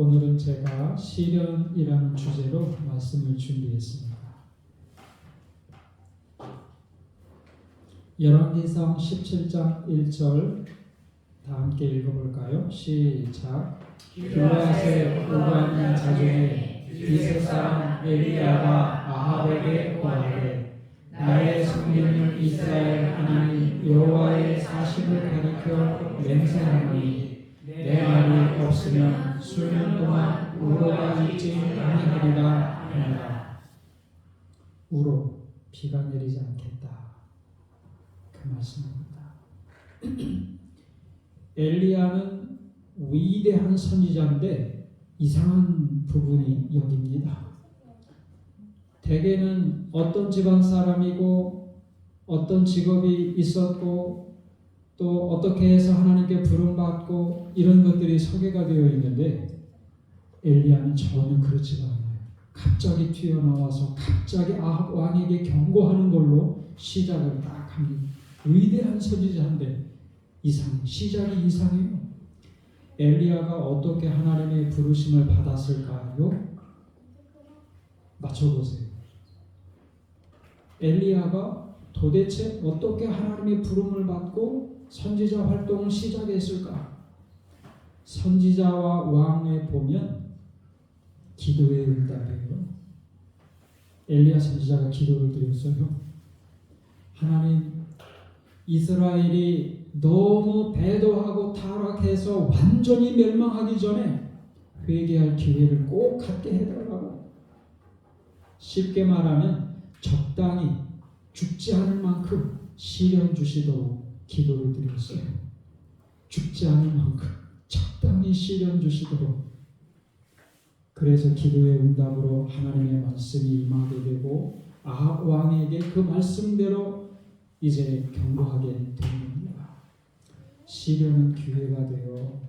오늘은 제가 시련이라는 주제로 말씀을 준비했습니다. 열왕기상 17장 1절 다 함께 읽어볼까요? 시작. 길앗의 오가니 자중에 이세 사람 엘리야가 아합에게 고하되 나의 성민을 이스라엘 하나님 여호와의 사심을 가리켜 맹세하노니 내 말이 없으면 수년 동안 우로가 있지 아니하리라 하니라. 우로 비가 내리지 않겠다. 그 말씀입니다. 엘리야는 위대한 선지자인데 이상한 부분이 여기입니다. 대개는 어떤 집안 사람이고 어떤 직업이 있었고 또 어떻게 해서 하나님께 부름받고 이런 것들이 소개가 되어 있는데 엘리야는 전혀 그렇지가 않아요. 갑자기 튀어나와서 갑자기 아합 왕에게 경고하는 걸로 시작을 딱 합니다. 위대한 선지자인데 시작이 이상해요. 엘리야가 어떻게 하나님의 부르심을 받았을까요? 맞춰보세요. 엘리야가 도대체 어떻게 하나님의 부름을 받고 선지자 활동을 시작했을까? 선지자와 왕에 보면 기도의 응답이에요. 엘리야 선지자가 기도를 드렸어요. 하나님, 이스라엘이 너무 배도하고 타락해서 완전히 멸망하기 전에 회개할 기회를 꼭 갖게 해달라고. 쉽게 말하면 적당히 죽지 않을 만큼 시련 주시도록 기도를 드렸어요. 죽지 않을 만큼 적당히 시련 주시도록. 그래서 기도의 응답으로 하나님의 말씀이 임하게 되고 아합 왕에게 그 말씀대로 이제 경고하게 됩니다. 시련은 기회가 되어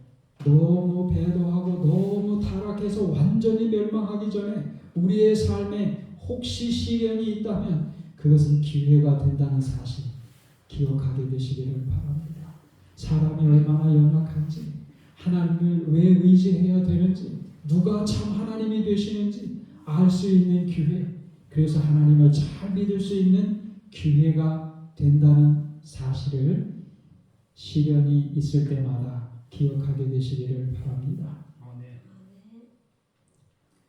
너무 배도하고 너무 타락해서 완전히 멸망하기 전에 우리의 삶에 혹시 시련이 있다면 그것은 기회가 된다는 사실 기억하게 되시기를 바랍니다. 사람이 얼마나 연약한지, 하나님을 왜 의지해야 되는지, 누가 참 하나님이 되시는지 알 수 있는 기회, 그래서 하나님을 잘 믿을 수 있는 기회가 된다는 사실을 시련이 있을 때마다 기억하게 되시기를 바랍니다.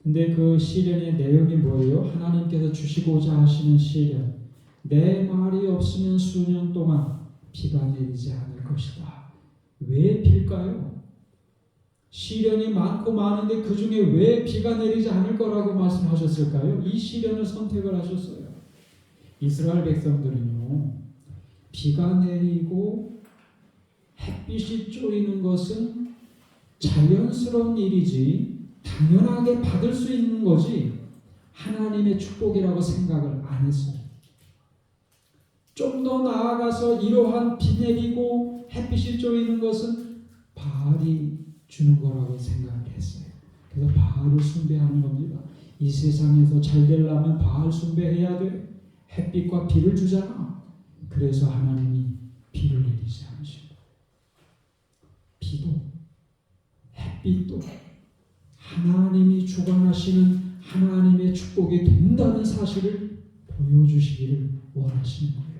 근데 그 시련의 내용이 뭐예요? 하나님께서 주시고자 하시는 시련. 내 말이 없으면 수년 동안 비가 내리지 않을 것이다. 왜 빌까요? 시련이 많고 많은데 그 중에 왜 비가 내리지 않을 거라고 말씀하셨을까요? 이 시련을 선택을 하셨어요. 이스라엘 백성들은요, 비가 내리고 햇빛이 쪼이는 것은 자연스러운 일이지 당연하게 받을 수 있는 거지 하나님의 축복이라고 생각을 안 했어요. 좀 더 나아가서 이러한 비 내리고 햇빛이 쪼이는 것은 바알이 주는 거라고 생각을 했어요. 그래서 바알을 숭배하는 겁니다. 이 세상에서 잘 되려면 바알 숭배해야 돼. 햇빛과 비를 주잖아. 그래서 하나님이 비를 내리지 않으시고 비도 햇빛도 하나님이 주관하시는 하나님의 축복이 된다는 사실을 보여주시기를 원하시는 거예요.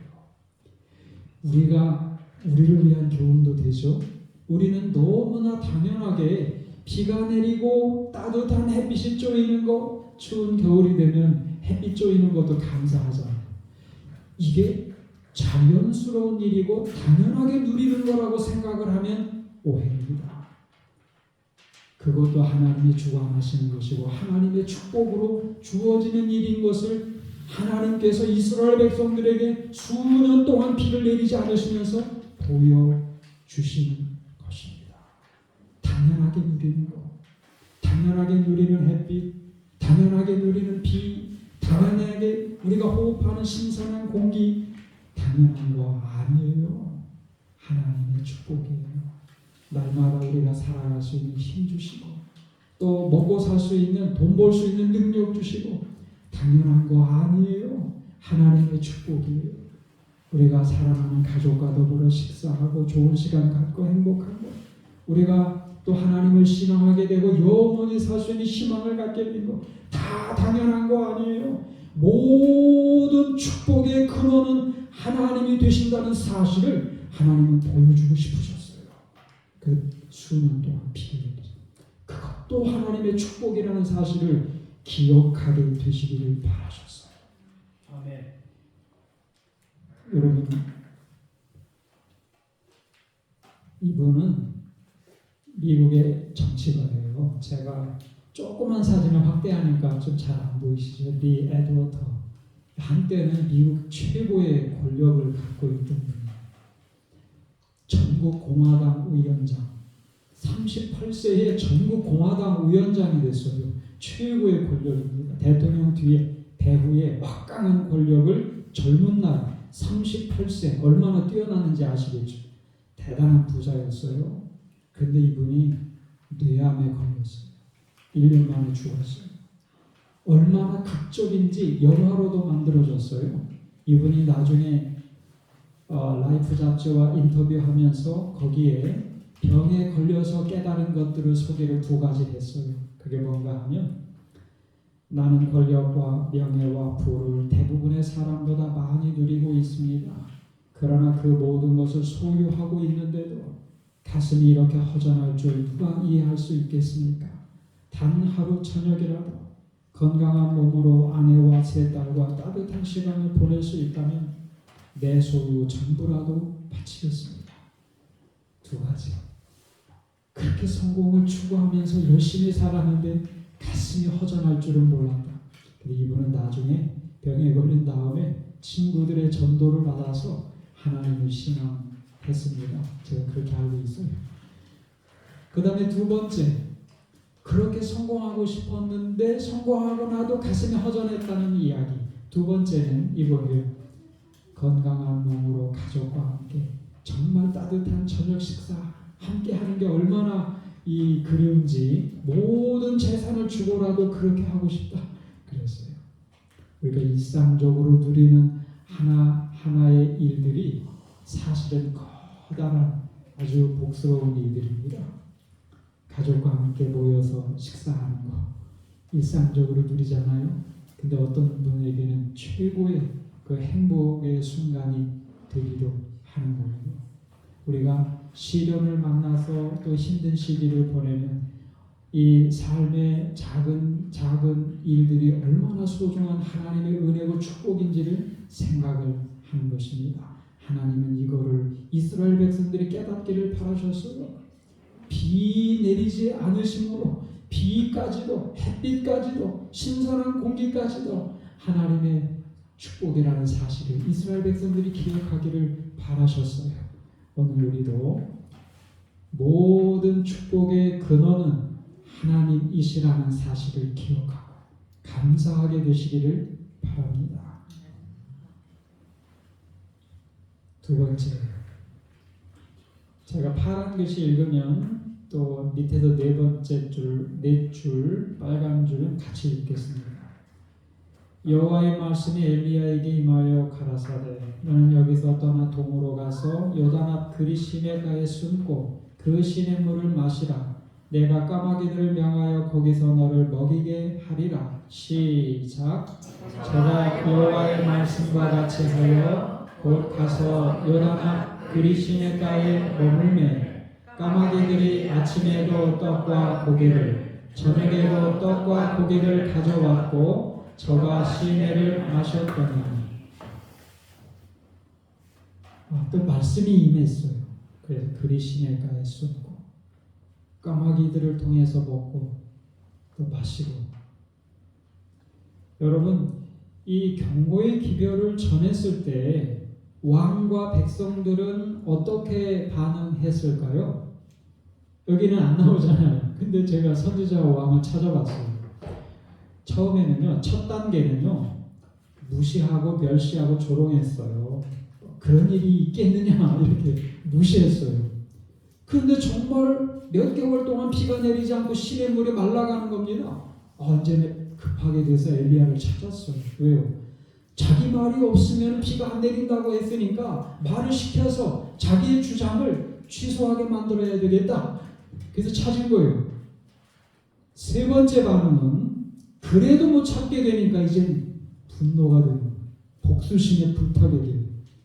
우리를 위한 교훈도 되죠. 우리는 너무나 당연하게 비가 내리고 따뜻한 햇빛이 쪼이는 거, 추운 겨울이 되면 햇빛 쪼이는 것도 감사하잖아요. 이게 자연스러운 일이고 당연하게 누리는 거라고 생각을 하면 오해입니다. 그것도 하나님이 주관하시는 것이고 하나님의 축복으로 주어지는 일인 것을 하나님께서 이스라엘 백성들에게 수년 동안 비를 내리지 않으시면서 보여주시는 것입니다. 당연하게 누리는 것, 당연하게 누리는 햇빛, 당연하게 누리는 비, 당연하게 우리가 호흡하는 신선한 공기, 당연한 거 아니에요. 하나님의 축복이에요. 날마다 우리가 살아갈 수 있는 힘 주시고 또 먹고 살 수 있는, 돈 벌 수 있는 능력 주시고 당연한 거 아니에요. 하나님의 축복이에요. 우리가 사랑하는 가족과 더불어 식사하고 좋은 시간 갖고 행복하고 우리가 또 하나님을 신앙하게 되고 영원히 살 수 있는 희망을 갖게 된 거 다 당연한 거 아니에요. 모든 축복의 근원은 하나님이 되신다는 사실을 하나님은 보여주고 싶으셨어요. 그 수년 동안 피를 흘리죠. 그것도 하나님의 축복이라는 사실을 기억하게 되시기를 바라셨어요. 아멘. 여러분, 이분은 미국의 정치가예요. 제가 조그만 사진을 확대하니까 좀 잘 안 보이시죠? 리 에드워터. 한때는 미국 최고의 권력을 갖고 있던 분이에요. 전국 공화당 위원장. 38세에 전국 공화당 위원장이 됐어요. 최고의 권력입니다. 대통령 뒤에 배후에 막강한 권력을 젊은 날 38세 얼마나 뛰어나는지 아시겠죠? 대단한 부자였어요. 근데 이분이 뇌암에 걸렸어요. 1년 만에 죽었어요. 얼마나 극적인지 영화로도 만들어졌어요. 이분이 나중에 라이프 잡지와 인터뷰하면서 거기에 병에 걸려서 깨달은 것들을 소개를 2가지 했어요. 그게 뭔가 하면 나는 권력과 명예와 부를 대부분의 사람보다 많이 누리고 있습니다. 그러나 그 모든 것을 소유하고 있는데도 가슴이 이렇게 허전할 줄 누가 이해할 수 있겠습니까? 단 하루 저녁이라도 건강한 몸으로 아내와 3딸과 따뜻한 시간을 보낼 수 있다면 내 소유 전부라도 바치겠습니다. 2가지. 그렇게 성공을 추구하면서 열심히 살았는데 가슴이 허전할 줄은 몰랐다. 근데 이분은 나중에 병에 걸린 다음에 친구들의 전도를 받아서 하나님을 신앙했습니다. 제가 그렇게 알고 있어요. 그 다음에 2번째, 그렇게 성공하고 싶었는데 성공하고 나도 가슴이 허전했다는 이야기. 2번째는 이거예요. 건강한 몸으로 가족과 함께 정말 따뜻한 저녁 식사 함께 하는 게 얼마나 그리운지 모든 재산을 주고라도 그렇게 하고 싶다 그랬어요. 우리가 일상적으로 누리는 하나의 일들이 사실은 커다란 아주 복스러운 일들입니다. 가족과 함께 모여서 식사하는 거 일상적으로 누리잖아요. 근데 어떤 분에게는 최고의 그 행복의 순간이 되기도 하는 거예요. 우리가 시련을 만나서 또 힘든 시기를 보내면 이 삶의 작은 일들이 얼마나 소중한 하나님의 은혜고 축복인지를 생각을 하는 것입니다. 하나님은 이거를 이스라엘 백성들이 깨닫기를 바라셨어요. 비 내리지 않으심으로 비까지도 햇빛까지도 신선한 공기까지도 하나님의 축복이라는 사실을 이스라엘 백성들이 기억하기를 바라셨어요. 오늘 우리도 모든 축복의 근원은 하나님이시라는 사실을 기억하고 감사하게 되시기를 바랍니다. 2번째, 제가 파란 글씨 읽으면 또 밑에서 4번째 줄, 4줄 빨간 줄은 같이 읽겠습니다. 여호와의 말씀이 엘리야에게 임하여 가라사대 너는 여기서 떠나 동으로 가서 요단 앞 그리 시내가에 숨고 그 시냇물을 마시라. 내가 까마귀들을 명하여 거기서 너를 먹이게 하리라. 시작. 제가 여호와의 말씀과 같이 하여 곧 가서 요단 앞 그리 시내가에 머물매 까마귀들이 아침에도 떡과 고기를 저녁에도 떡과 고기를 가져왔고 저가 시내를 마셨더니 또 말씀이 임했어요. 그래서 그리 시내가에 숨고 까마귀들을 통해서 먹고 또 마시고. 여러분, 이 경고의 기별을 전했을 때 왕과 백성들은 어떻게 반응했을까요? 여기는 안 나오잖아요. 근데 제가 선지자와 왕을 찾아봤어요. 처음에는요, 첫 단계는요, 무시하고 멸시하고 조롱했어요. 그런 일이 있겠느냐 이렇게 무시했어요. 그런데 정말 몇 개월 동안 비가 내리지 않고 시냇물이 말라가는 겁니다. 언제 급하게 돼서 엘리야를 찾았어요. 왜요? 자기 말이 없으면 비가 안 내린다고 했으니까 말을 시켜서 자기의 주장을 취소하게 만들어야 되겠다. 그래서 찾은 거예요. 세 번째 반응은 그래도 못 찾게 되니까 이제 분노가 되고 복수심에 불타게 돼요.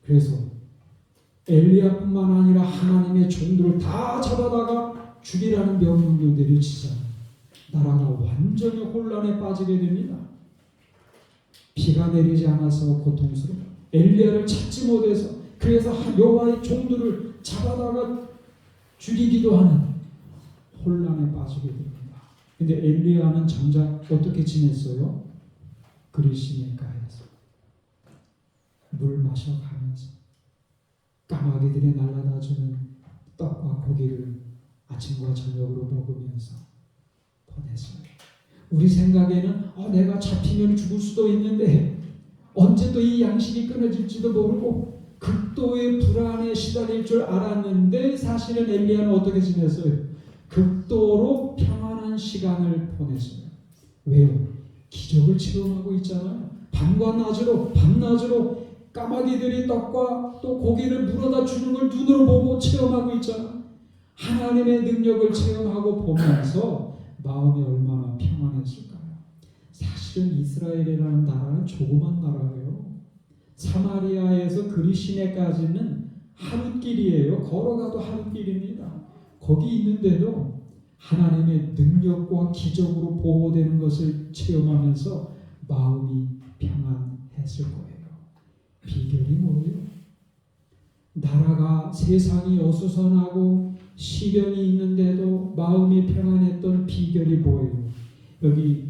그래서 엘리야뿐만 아니라 하나님의 종들을 다 잡아다가 죽이라는 명령도 내려치자 나라가 완전히 혼란에 빠지게 됩니다. 비가 내리지 않아서 고통스러워 엘리야를 찾지 못해서 그래서 여호와의 종들을 잡아다가 죽이기도 하는 혼란에 빠지게 됩니다. 근데 엘리야는 정작 어떻게 지냈어요? 그리시네가에서 물 마셔가면서 까마귀들이 날아다주는 떡과 고기를 아침과 저녁으로 먹으면서 보냈어요. 우리 생각에는 내가 잡히면 죽을 수도 있는데 언제 또 이 양식이 끊어질지도 모르고 극도의 불안에 시달릴 줄 알았는데 사실은 엘리야는 어떻게 지냈어요? 극도로 평안한 시간을 보냈어요. 왜요? 기적을 체험하고 있잖아요. 밤과 낮으로 밤낮으로 까마귀들이 떡과 또 고기를 물어다 주는 걸 눈으로 보고 체험하고 있잖아요. 하나님의 능력을 체험하고 보면서 마음이 얼마나 평안했을까요? 사실은 이스라엘이라는 나라는 조그만 나라예요. 사마리아에서 그리시네까지는 하루길이에요. 걸어가도 하루길입니다. 거기 있는데도 하나님의 능력과 기적으로 보호되는 것을 체험하면서 마음이 평안했을 거예요. 비결이 뭐예요? 나라가 세상이 어수선하고 시련이 있는데도 마음이 평안했던 비결이 뭐예요? 여기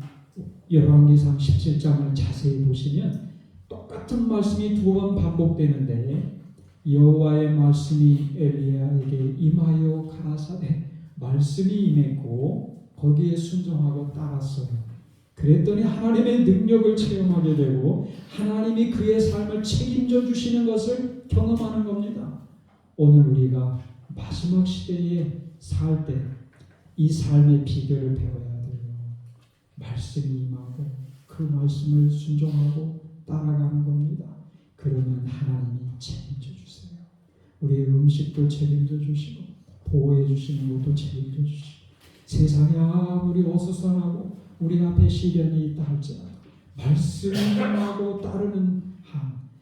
열왕기상 17장을 자세히 보시면 똑같은 말씀이 두 번 반복되는데 여호와의 말씀이 엘리야에게 임하여 가라사대 말씀이 임했고 거기에 순종하고 따랐어요. 그랬더니 하나님의 능력을 체험하게 되고 하나님이 그의 삶을 책임져 주시는 것을 경험하는 겁니다. 오늘 우리가 마지막 시대에 살 때 이 삶의 비결을 배워야 돼요. 말씀이 임하고 그 말씀을 순종하고 따라가는 겁니다. 그러면 하나님이 책임져 주세요. 우리의 음식도 책임져 주시고 보호해 주시는 것도 책임져 주시고 세상이 아무리 어수선하고 우리 앞에 시련이 있다 할지라도 말씀을 하고 따르는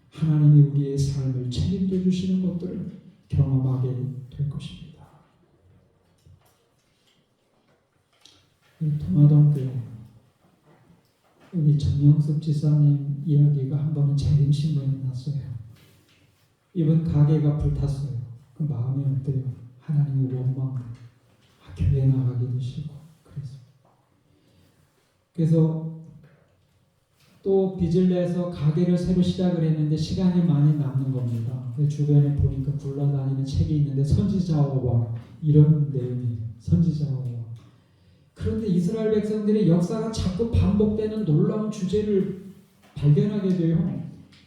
하나님이 우리의 삶을 책임져 주시는 것들을 경험하게 될 것입니다. 토마동교회 우리 정영섭 지사님 이야기가 한 번은 재림신문에 났어요. 이번 가게가 불탔어요. 그 마음이 어때요? 하나님의 원망, 교회 나가기도 싫고 그래서 또 빚을 내서 가게를 새로 시작을 했는데 시간이 많이 남는 겁니다. 주변에 보니까 굴러다니는 책이 있는데 선지자와 왕 이런 내용이 선지자와 왕. 그런데 이스라엘 백성들의 역사가 자꾸 반복되는 놀라운 주제를 발견하게 돼요.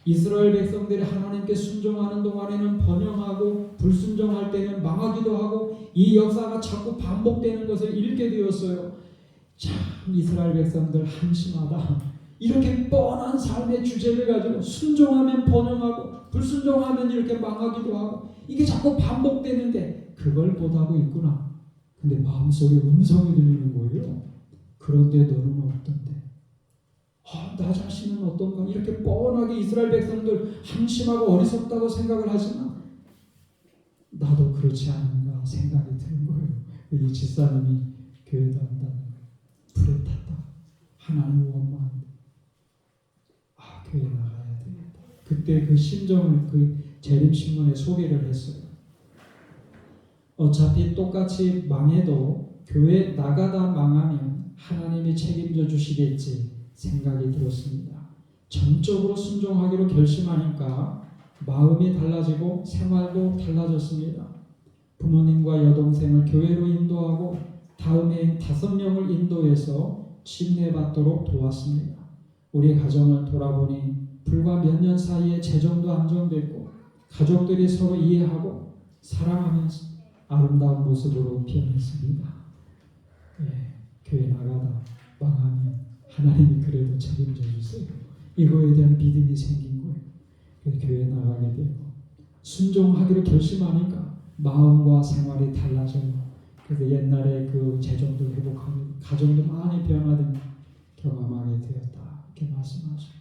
이스라엘 백성들이 하나님께 순종하는 동안에는 번영하고 불순종할 때는 망하기도 하고 이 역사가 자꾸 반복되는 것을 읽게 되었어요. 참 이스라엘 백성들 한심하다. 이렇게 뻔한 삶의 주제를 가지고 순종하면 번영하고 불순종하면 이렇게 망하기도 하고 이게 자꾸 반복되는데 그걸 못하고 있구나. 근데 마음속에 음성이 들리는 거예요. 그런데 너는 어떤데? 나 자신은 어떤가? 이렇게 뻔하게 이스라엘 백성들 한심하고 어리석다고 생각을 하지만 나도 그렇지 않은가 생각이 드는 거예요. 이 집사님이 교회도 한다는 거예요. 불에 탔다. 하나님 원망한다. 교회 나가야 되겠다. 그때 그 심정을 그 재림신문에 소개를 했어요. 어차피 똑같이 망해도 교회 나가다 망하면 하나님이 책임져 주시겠지 생각이 들었습니다. 전적으로 순종하기로 결심하니까 마음이 달라지고 생활도 달라졌습니다. 부모님과 여동생을 교회로 인도하고 다음에 5명을 인도해서 침례받도록 도왔습니다. 우리 가정을 돌아보니 불과 몇 년 사이에 재정도 안정됐고 가족들이 서로 이해하고 사랑하면서 아름다운 모습으로 변했습니다. 교회 나가다 망하면 하나님이 그래도 책임져 주세요. 이거에 대한 믿음이 생긴 거예요. 그래서 교회 나가게 되고 순종하기로 결심하니까 마음과 생활이 달라져요. 그래서 옛날에 그 재정도 회복하고 가정도 많이 변화된 경험하게 되었다. 이렇게 말씀하시고,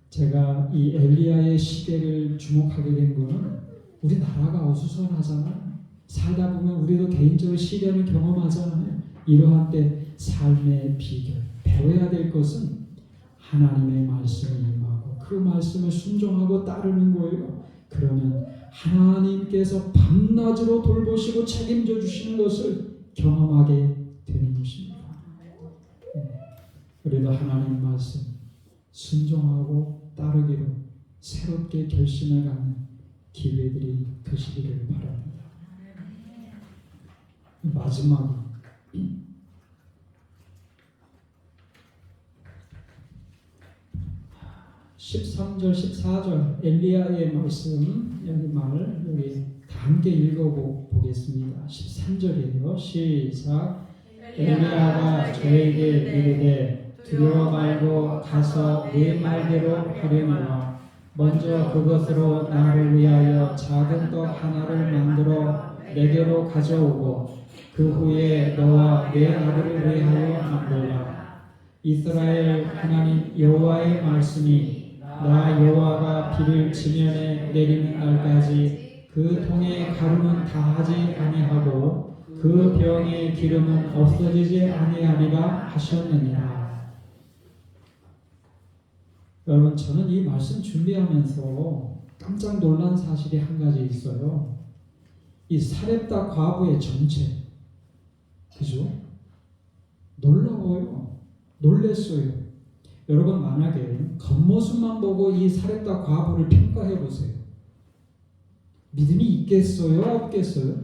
제가 이 엘리야의 시대를 주목하게 된 거는 우리 나라가 어수선하잖아요. 살다 보면 우리도 개인적으로 시련을 경험하잖아요. 이러한 때 삶의 비결, 배워야 될 것은 하나님의 말씀이 임하고 그 말씀을 순종하고 따르는 거예요. 그러면 하나님께서 밤낮으로 돌보시고 책임져 주시는 것을 경험하게 되는 것입니다. 우리도 하나님 말씀 순종하고 따르기로 새롭게 결심을 갖는 기회들이 되시기를 바랍니다. 마지막 13절 14절 엘리야의 말씀, 여기 말을 여기 다 함께 읽어보겠습니다. 13절이에요. 시작. 엘리야가 저에게 이르되 두려워 말고 가서 네 말대로 하려니와 먼저 그것으로 나를 위하여 작은 떡 하나를 만들어 내게로 가져오고 그 후에 너와 내 아들을 위하여 만들라. 이스라엘 하나님 여호와의 말씀이 나 여호와가 비를 지면에 내리는 날까지 그 통의 가루는 다하지 아니하고 그 병의 기름은 없어지지 아니하리라 하셨느니라. 여러분, 저는 이 말씀 준비하면서 깜짝 놀란 사실이 한 가지 있어요. 이 사렙다 과부의 정체, 그죠? 놀라워요. 놀랬어요. 여러분, 만약에 겉모습만 보고 이 사렙다 과부를 평가해 보세요. 믿음이 있겠어요? 없겠어요?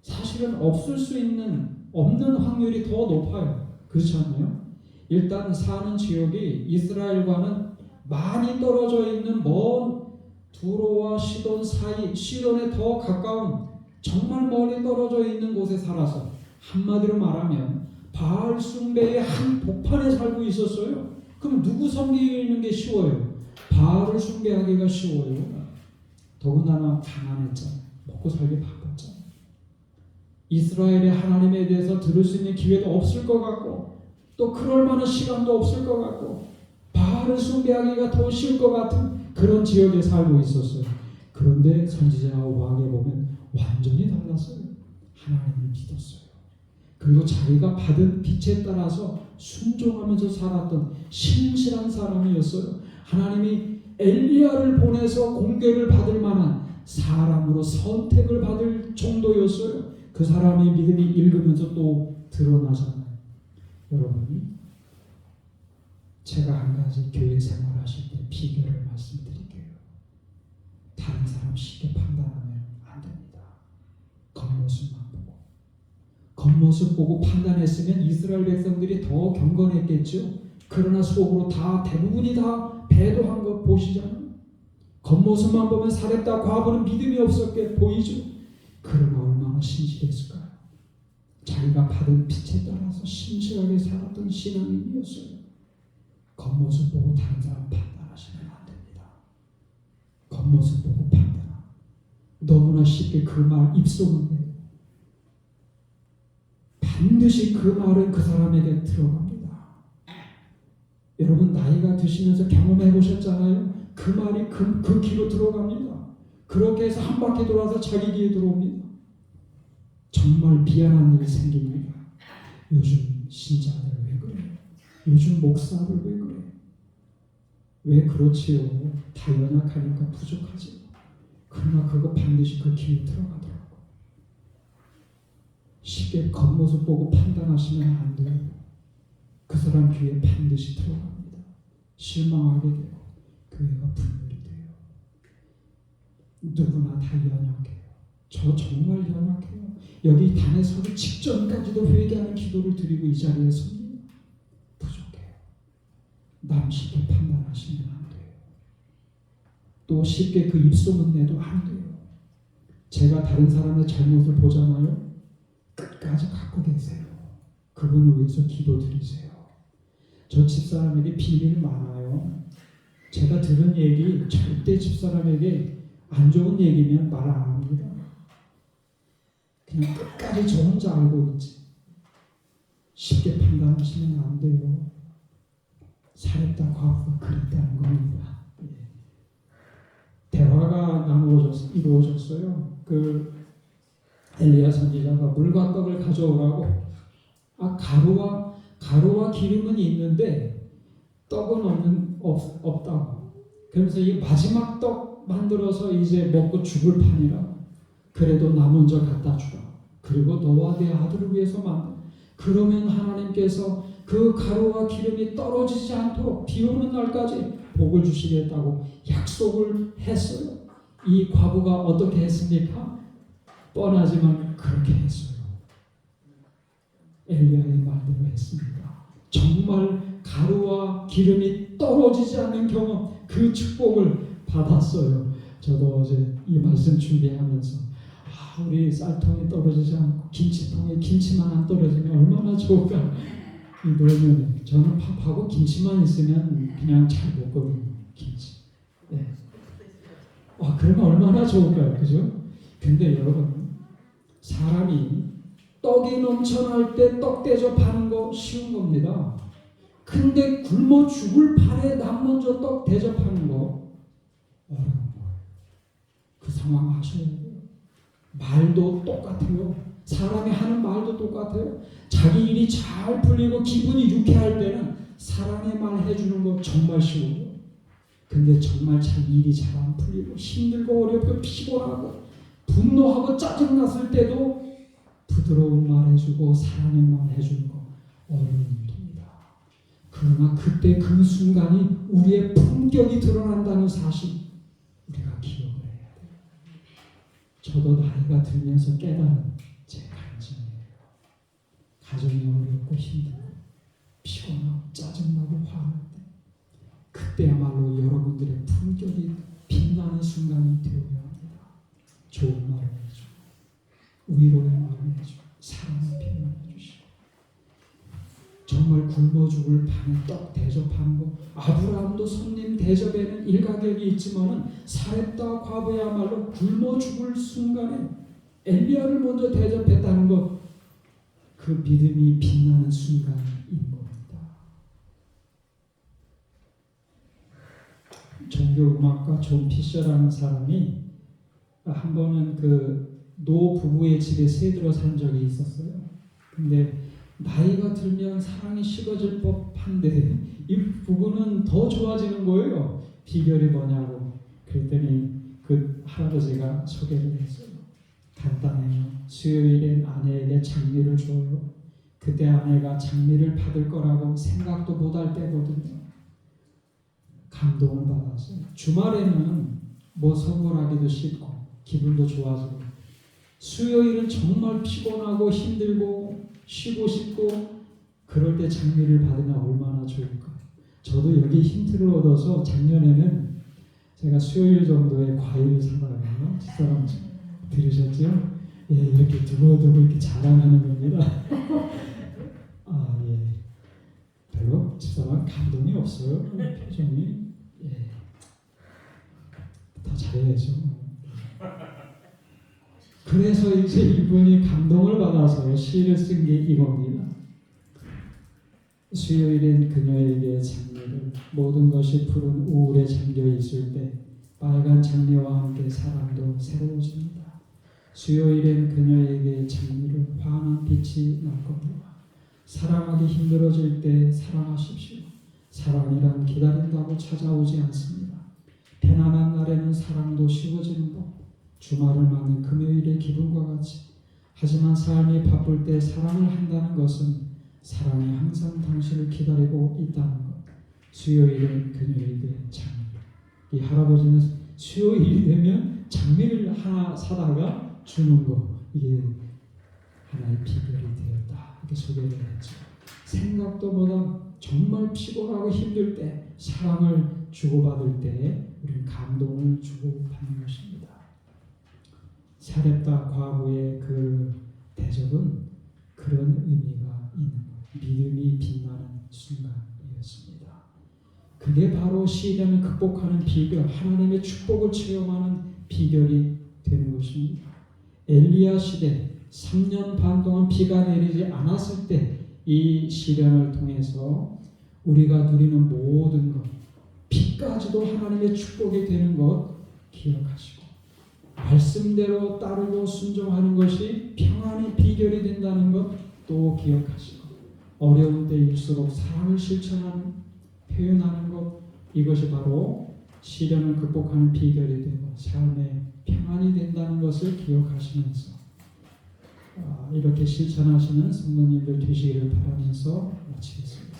사실은 없는 확률이 더 높아요. 그렇지 않나요? 일단 사는 지역이 이스라엘과는 많이 떨어져 있는 먼 두로와 시돈 사이, 시돈에 더 가까운 정말 멀리 떨어져 있는 곳에 살아서 한마디로 말하면 바알 숭배의 한 복판에 살고 있었어요. 그럼 누구 섬기는 게 쉬워요? 바알을 숭배하기가 쉬워요. 더군다나 가난했잖아요. 먹고 살기 바빴잖아요. 이스라엘의 하나님에 대해서 들을 수 있는 기회도 없을 것 같고 또 그럴 만한 시간도 없을 것 같고 바알을 숭배하기가 더 쉬울 것 같은 그런 지역에 살고 있었어요. 그런데 선지자 오하게 보면 완전히 달랐어요. 하나님을 믿었어요. 그리고 자기가 받은 빛에 따라서 순종하면서 살았던 신실한 사람이었어요. 하나님이 엘리야를 보내서 공개를 받을 만한 사람으로 선택을 받을 정도였어요. 그 사람의 믿음이 읽으면서 또 드러나잖아요. 여러분이 제가 한 가지 교회 생활하실 때 비결을 말씀드릴게요. 다른 사람 쉽게 판단하면 안 됩니다. 겉모습만 보고. 겉모습 보고 판단했으면 이스라엘 백성들이 더 경건했겠죠. 그러나 속으로 대부분이 다 배도한 것 보시잖아요. 겉모습만 보면 사렙다 과부는 믿음이 없었게 보이죠. 그러나 얼마나 신실했을까요? 자기가 받은 빛에 따라서 신실하게 살았던 신앙인이었어요. 겉모습 보고 다른 사람 판단하시면 안 됩니다. 겉모습 보고 판단하고 너무나 쉽게 그 말 입소문 내요. 반드시 그 말은 그 사람에게 들어갑니다. 여러분, 나이가 드시면서 경험해 보셨잖아요. 그 말이 그 귀로 들어갑니다. 그렇게 해서 한 바퀴 돌아서 자기 귀에 들어옵니다. 정말 미안한 일이 생깁니다. 요즘 신자들 왜 그래? 요즘 목사들 왜 그래? 왜 그렇지요? 다 연약하니까 부족하지. 그러나 그거 반드시 그 귀에 들어가더라고. 쉽게 겉모습 보고 판단하시면 안 돼요. 그 사람 귀에 반드시 들어갑니다. 실망하게 되고 교회가 분열이 돼요. 누구나 다 연약해요. 저 정말 연약해요. 여기 단에 서기 직전까지도 회개하는 기도를 드리고 이 자리에 섭니다. 부족해요. 남 쉽게 판단하시면 안 돼요. 또 쉽게 그 입소문 내도 안 돼요. 제가 다른 사람의 잘못을 보잖아요. 끝까지 갖고 계세요. 그분을 위해서 기도드리세요. 저 집사람에게 비밀이 많아요. 제가 들은 얘기 절대 집사람에게 안 좋은 얘기면 말 안 합니다. 그냥 끝까지 저 혼자 알고 있지. 쉽게 판단하시면 안 돼요. 사렙다 과부가 그랬다는 겁니다. 대화가 이루어졌어요. 그 엘리야 선지자가 물과 떡을 가져오라고. 가루와 기름은 있는데 떡은 없다고. 그래서 이 마지막 떡 만들어서 이제 먹고 죽을 판이라. 그래도 나 먼저 갖다 주라. 그리고 너와 내 아들을 위해서 만들. 그러면 하나님께서 그 가루와 기름이 떨어지지 않도록 비 오는 날까지 복을 주시겠다고 약속을 했어요. 이 과부가 어떻게 했습니까? 뻔하지만 그렇게 했어요. 엘리야의 말대로 했습니다. 정말 가루와 기름이 떨어지지 않는 경험, 그 축복을 받았어요. 저도 어제 이 말씀 준비하면서 우리 쌀통이 떨어지지 않고 김치통에 김치만 안 떨어지면 얼마나 좋을까. 이 노년에 저는 밥하고 김치만 있으면 그냥 잘 먹거든요. 김치. 네. 그러면 얼마나 좋을까요? 그죠? 근데 여러분, 사람이 떡이 넘쳐날 때 떡 대접하는 거 쉬운 겁니다. 근데 굶어 죽을 판에 나 먼저 떡 대접하는 거 어려운 거예요. 그 상황 아셔야 돼요. 말도 똑같아요. 사람이 하는 말도 똑같아요. 자기 일이 잘 풀리고 기분이 유쾌할 때는 사랑의 말 해주는 거 정말 쉬워요. 근데 정말 자기 일이 잘 안 풀리고 힘들고 어렵고 피곤하고 분노하고 짜증났을 때도 부드러운 말 해주고 사랑의 말 해주는 거 어려운 일입니다. 그러나 그때 그 순간이 우리의 품격이 드러난다는 사실 우리가 기억을 해야 돼요. 저도 나이가 들면서 깨달은 제 간증이에요. 가정이 어렵고 힘들고 피곤하고 짜증나고 화날 때 그때야말로 여러분들의 품격이 빛나는 순간이 되어야 합니다. 좋은 말을 해주고 위로의 말을 해주고 사랑의 표현을 해주시고 정말 굶어 죽을 판에 떡 대접하는 거. 아브라함도 손님 대접에는 일가격이 있지만은 사렙다 과부야말로 굶어 죽을 순간에 엘리야를 먼저 대접했다는 것, 그 믿음이 빛나는 순간인 겁니다. 종교음악가 존 피셔라는 사람이 한 번은 그 노 부부의 집에 새들어 산 적이 있었어요. 근데 나이가 들면 사랑이 식어질 법한데 이 부부는 더 좋아지는 거예요. 비결이 뭐냐고. 그랬더니 그 할아버지가 소개를 했어요. 간단해요. 수요일엔 아내에게 장미를 줘요. 그때 아내가 장미를 받을 거라고 생각도 못할 때거든요. 감동을 받았어요. 주말에는 뭐 선물하기도 쉽고 기분도 좋아지고, 수요일은 정말 피곤하고 힘들고 쉬고 싶고 그럴 때 장미를 받으면 얼마나 좋을까. 저도 여기 힌트를 얻어서 작년에는 제가 수요일 정도의 과일을 사다가요. 집사람 들으셨죠? 예, 이렇게 두고두고 이렇게 자랑하는 겁니다. 예. 별로 집사람 감동이 없어요. 표정이. 예. 더 잘해야죠. 그래서 이제 이분이 감동을 받아서 시를 쓴 게 이겁니다. 수요일엔 그녀에게 장미를, 모든 것이 푸른 우울에 잠겨 있을 때 빨간 장미와 함께 사랑도 새로워집니다. 수요일엔 그녀에게 장미를, 환한 빛이 날 겁니다. 사랑하기 힘들어질 때 사랑하십시오. 사랑이란 기다린다고 찾아오지 않습니다. 편안한 날에는 사랑도 쉬워지는 법. 주말을 맞는 금요일의 기분과 같이. 하지만 삶이 바쁠 때 사랑을 한다는 것은 사랑이 항상 당신을 기다리고 있다는 것. 수요일엔 그녀에게 장미. 이 할아버지는 수요일이 되면 장미를 하나 사다가 주는 거, 이게 하나의 비결이 되었다, 이렇게 소개를 했죠. 생각도 보다 정말 피곤하고 힘들 때, 사랑을 주고받을 때 우리는 감동을 주고받는 것입니다. 사렙다 과부의 그 대접은 그런 의미가 있는 거예요. 믿음이 빛나는 순간이었습니다. 그게 바로 시련을 극복하는 비결, 하나님의 축복을 체험하는 비결이 되는 것입니다. 엘리야 시대 3년 반 동안 비가 내리지 않았을 때 이 시련을 통해서 우리가 누리는 모든 것, 비까지도 하나님의 축복이 되는 것 기억하시고 말씀대로 따르고 순종하는 것이 평안의 비결이 된다는 것 또 기억하시고 어려운 때일수록 사랑을 실천하는 표현하는 것 이것이 바로 시련을 극복하는 비결이 되고 삶의 평안이 된다는 것을 기억하시면서 이렇게 실천하시는 성도님들 되시기를 바라면서 마치겠습니다.